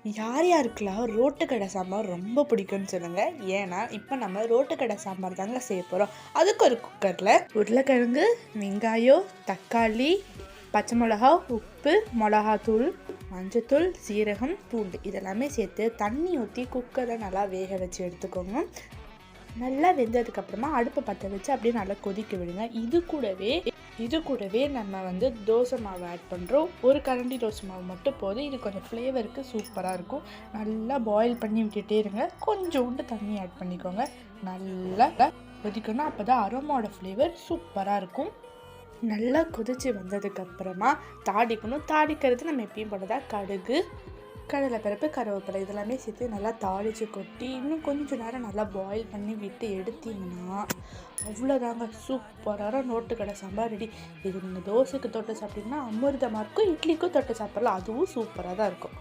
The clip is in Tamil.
யார் யாருக்கெல்லாம் ரோட்டு கடை சாம்பார் ரொம்ப பிடிக்கும்னு சொல்லுங்கள். ஏன்னா இப்போ நம்ம ரோட்டு கடை சாம்பார் தாங்க செய்ய போகிறோம். அதுக்கு ஒரு குக்கரில் உருளைக்கிழங்கு, வெங்காயம், தக்காளி, பச்சை மிளகா, உப்பு, மிளகாத்தூள், மஞ்சத்தூள், சீரகம், பூண்டு இதெல்லாமே சேர்த்து தண்ணி ஊற்றி குக்கரை நல்லா வேக வச்சு எடுத்துக்கோங்க. நல்லா வெந்ததுக்கப்புறமா அடுப்பை பற்ற வச்சு அப்படியே நல்லா கொதிக்க விடுங்க. இது கூடவே நம்ம தோசை மாவு ஆட் பண்ணுறோம். ஒரு கரண்டி தோசை மாவு மட்டும் போதும். இது கொஞ்சம் ஃப்ளேவருக்கு சூப்பராக இருக்கும். நல்லா பாயில் பண்ணி விட்டுட்டே இருங்க. கொஞ்சோண்டு தண்ணி ஆட் பண்ணிக்கோங்க. நல்லா கொதிக்கணும். அப்போ தான் அரோமாவோட ஃப்ளேவர் சூப்பராக இருக்கும். நல்லா கொதித்து வந்ததுக்கப்புறமா தாளிக்கணும். தாளிக்கிறது நம்ம எப்பயும் போல தான் கடுகு, கடலைப்பருப்பு, கருவேப்பிலை இதெல்லாமே சேர்த்து நல்லா தாளித்து கொட்டி இன்னும் கொஞ்சம் நேரம் நல்லா பாயில் பண்ணி விட்டு எடுத்திங்கன்னா அவ்வளோதாங்க, சூப்பரான ரோட்டு கடை சாம்பார் ரெடி. இது நீங்கள் தோசைக்கு தொட்டு சாப்பிட்டிங்கன்னா அமிர்தமாக இருக்கும். இட்லிக்கும் தொட்டு சாப்பிட்லாம், அதுவும் சூப்பராக தான் இருக்கும்.